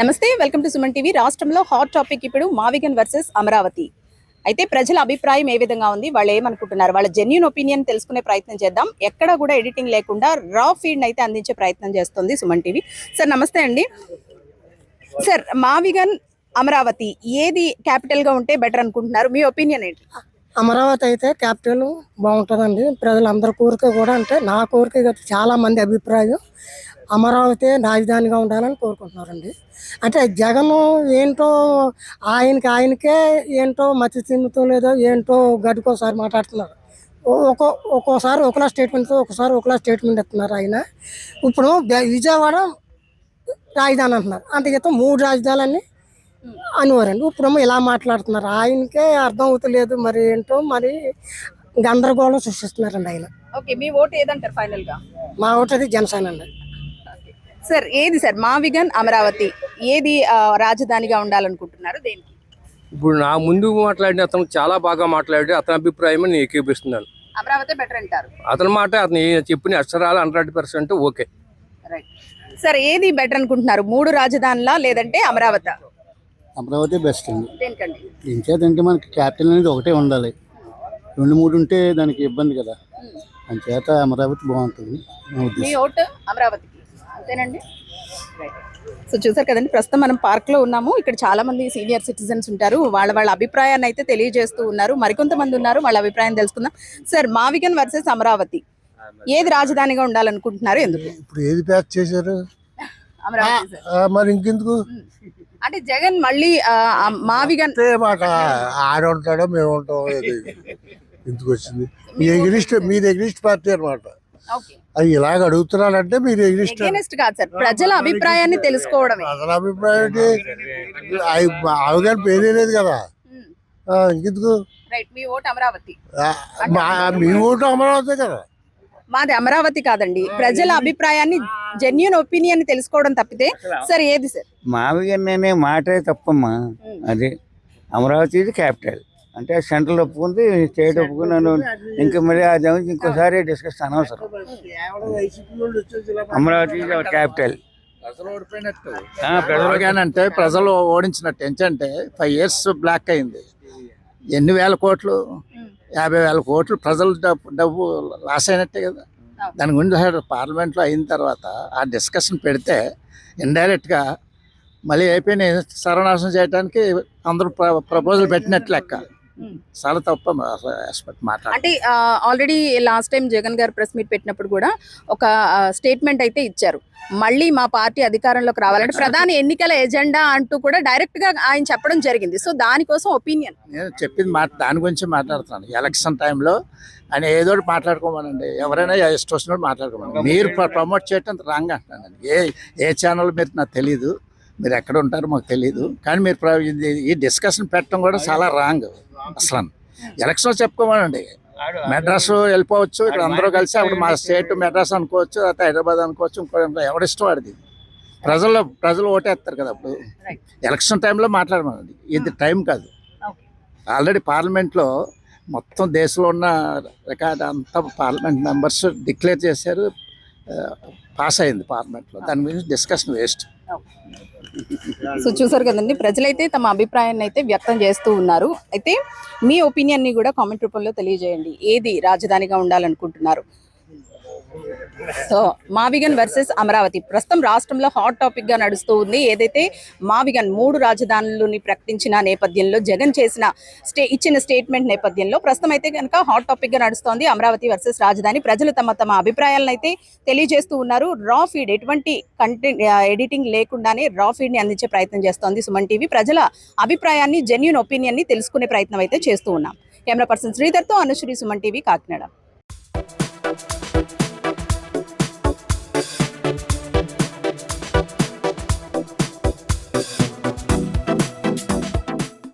నమస్తే, welcome to Suman TV. రాష్ట్రంలో hot topic ఇప్పుడు మావిగన్ వర్సెస్ అమరావతి. అయితే ప్రజల అభిప్రాయం ఏ విధంగా ఉంది, వాళ్ళు ఏమనుకుంటున్నారు, వాళ్ళ జెన్యూన్ ఒపీనియన్ తెలుసుకునే ప్రయత్నం చేద్దాం. ఎక్కడ కూడా ఎడిటింగ్ లేకుండా రా ఫీడ్ అయితే అందించే ప్రయత్నం చేస్తుంది సుమన్ టీవీ. సార్ నమస్తే అండి. సార్, మావిగన్ అమరావతి ఏది క్యాపిటల్ గా ఉంటే బెటర్ అనుకుంటున్నారు? మీ ఒపీనియన్ ఏంటి? అమరావతి అయితే క్యాపిటల్ బాగుంటుందండి. ప్రజలందరి కోరిక కూడా, అంటే నా కోరిక చాలా మంది అభిప్రాయం అమరావతి రాజధానిగా ఉండాలని కోరుకుంటున్నారండి. అంటే జగన్ ఏంటో ఆయనకే ఏంటో మతి తిమ్ముతో లేదో ఏంటో గడికోసారి మాట్లాడుతున్నారు. ఒక్కోసారి ఒకలా స్టేట్మెంట్తో ఒకసారి ఒకలా స్టేట్మెంట్ ఇస్తున్నారు. ఆయన ఇప్పుడు విజయవాడ రాజధాని అంటున్నారు, అంటే ఇతను 3 రాజధానులని అనేవారండి. ఇప్పుడేమో ఇలా మాట్లాడుతున్నారు. ఆయనకే అర్థం అవుతలేదు, మరి ఏంటో మరి గందరగోళం సృష్టిస్తున్నారండి ఆయన. ఓకే, మీ ఓటు ఏదంటారు ఫైనల్ గా? మా ఓటు అది జనసేన అండి. సార్, ఏది సార్ మావిగన్ అమరావతి ఏది రాజధానిగా ఉండాలనుకుంటున్నారు? దేనికి? ఇప్పుడు నా ముందు మాట్లాడిన అతను చాలా బాగా మాట్లాడి అతని అభిప్రాయం నేను ఏకీపిస్తున్నాను. అమరావతి బెటర్ అంటారు. అతని మాట అతను చెప్పిన అక్షరాలు 100% ఓకే. రైట్. సార్, ఏది బెటర్ అనుకుంటున్నారు? 3 రాజధానులా లేదంటే అమరావతి? అమరావతి బెస్ట్ అండి. దేనికండి? ఇంకేదంటే మనకి క్యాపిటల్ అనేది ఒకటే ఉండాలి. 2-3 ఉంటే దానికి ఇబ్బంది కదా. అంచేత అమరావతి బాగుంటుంది. మీ ఓటు అమరావతికి అంతేనండి. సో చూసారు కదండి, ప్రస్తుతం మనం పార్క్ లో ఉన్నాము. ఇక్కడ చాలా మంది సీనియర్ సిటిజన్స్ ఉంటారు. వాళ్ళ అభిప్రాయాన్ని అయితే తెలియజేస్తూ ఉన్నారు. మరికొంతమంది ఉన్నారు, వాళ్ళ అభిప్రాయం తెలుసుకుందాం. సార్, మావిగన్ వర్సెస్ అమరావతి ఏది రాజధానిగా ఉండాలనుకుంటున్నారు? ఎందుకు? ఇప్పుడు ఏది ప్యాక్ చేశారు? అమరావతి. మరి ఇంకెందుకు? అంటే జగన్ మళ్ళీ మావిగన్ మాట ఆడ ఉంటాడో మేము ఉంటాం, ఎందుకు వచ్చింది? మీరు ఎగ్నిస్ట్ పార్టీ అనమాట. అది ఇలాగ అడుగుతున్నారంటే మీరు ఎగ్నిస్ట్ కాదు సార్, ప్రజల అభిప్రాయాన్ని తెలుసుకోవడమే. ప్రజల అభిప్రాయం అవగాహన పేరే లేదు కదా, ఇంకెందుకు? మీ ఓటు అమరావతి. మీ ఓటు అమరావతి కదా. మాది అమరావతి కాదండి. ప్రజల అభిప్రాయాన్ని జెన్యూన్ ఒపీనియన్ తెలుసుకోవడం తప్పితే సార్ ఏది సార్? మావిగన్ అనే మాటే తప్పమ్మా. అది అమరావతి క్యాపిటల్ అంటే సెంట్రల్ ఒప్పుకుంది, స్టేట్ ఒప్పుకున్నాను. ఇంకా మరి అది ఇంకోసారి డిస్కస్ అనవసరం. అమరావతి క్యాపిటల్. అంటే ప్రజలు ఓడించినట్టు. ఏంటంటే 5 years బ్లాక్ అయింది. ఎన్ని వేల కోట్లు, 50,000 కోట్లు ప్రజలు డబ్బు లాస్ అయినట్టే కదా. దాని గురించి పార్లమెంట్లో అయిన తర్వాత ఆ డిస్కషన్ పెడితే ఇండైరెక్ట్గా మళ్ళీ అయిపోయిన సర్వనాశనం చేయడానికి అందరూ ప్రపోజల్ పెట్టినట్లు లెక్క. చాలా తప్ప మాట్లాడారు. అంటే ఆల్రెడీ లాస్ట్ టైం జగన్ గారు ప్రెస్ మీట్ పెట్టినప్పుడు కూడా ఒక స్టేట్మెంట్ అయితే ఇచ్చారు. మళ్ళీ మా పార్టీ అధికారంలోకి రావాలంటే ప్రధాని ఎన్నికల ఎజెండా అంటూ కూడా డైరెక్ట్ గా ఆయన చెప్పడం జరిగింది. సో దానికోసం ఒపీనియన్ నేను చెప్పింది దాని గురించి మాట్లాడుతున్నాను. ఎలక్షన్ టైంలో ఆయన ఏదో మాట్లాడుకోమనండి, ఎవరైనా ఇష్టం వచ్చినప్పుడు మాట్లాడుకోమని. మీరు ప్రమోట్ చేయటం రాంగ్ అంటున్నానండి. ఏ ఛానల్ మీరు నాకు తెలీదు, మీరు ఎక్కడ ఉంటారో మాకు తెలీదు. కానీ మీరు ఈ డిస్కషన్ పెట్టడం కూడా చాలా రాంగ్. అసలు ఎలక్షన్ చెప్పుకోమనండి. మెడ్రాస్ వెళ్ళిపోవచ్చు, ఇక్కడ అందరూ కలిసి అప్పుడు మా స్టేట్ మెడ్రాస్ అనుకోవచ్చు, లేకపోతే హైదరాబాద్ అనుకోవచ్చు, ఇంకో ఎవరిష్టం వాడిది. ప్రజలు ఓటేస్తారు కదా. అప్పుడు ఎలక్షన్ టైంలో మాట్లాడమనండి, ఇది టైం కాదు. ఆల్రెడీ పార్లమెంట్లో మొత్తం దేశంలో ఉన్న రికార్డ్ అంతా పార్లమెంట్ మెంబర్స్ డిక్లేర్ చేశారు, పాస్ అయింది పార్లమెంట్లో. దాని గురించి డిస్కషన్ వేస్ట్. సో చూసారు కదండి, ప్రజలైతే తమ అభిప్రాయాన్ని అయితే వ్యక్తం చేస్తూ ఉన్నారు. అయితే మీ ఒపీనియన్ ని కూడా కామెంట్ రూపంలో తెలియజేయండి. ఏది రాజధానిగా ఉండాలనుకుంటున్నారు? సో మావిగన్ వర్సెస్ అమరావతి ప్రస్తుతం రాష్ట్రంలో హాట్ టాపిక్ గా నడుస్తూ ఉంది. ఏదైతే మావిగన్ 3 రాజధానులని ప్రకటించిన నేపథ్యంలో జగన్ ఇచ్చిన స్టేట్మెంట్ నేపథ్యంలో ప్రస్తుతం అయితే కనుక హాట్ టాపిక్ గా నడుస్తోంది అమరావతి వర్సెస్ రాజధాని. ప్రజలు తమ అభిప్రాయాలను అయితే తెలియజేస్తూ ఉన్నారు. రా ఫీడ్, ఎటువంటి కంటెంట్ ఎడిటింగ్ లేకుండానే రా ఫీడ్ ని అందించే ప్రయత్నం చేస్తోంది సుమన్ టీవీ. ప్రజల అభిప్రాయాన్ని, జెన్యూన్ ఒపీనియన్ ని తెలుసుకునే ప్రయత్నం అయితే చేస్తూ ఉన్నాం. కెమెరా పర్సన్ శ్రీధర్ తో అనుశ్రీ, సుమన్ టీవీ, కాకినాడ.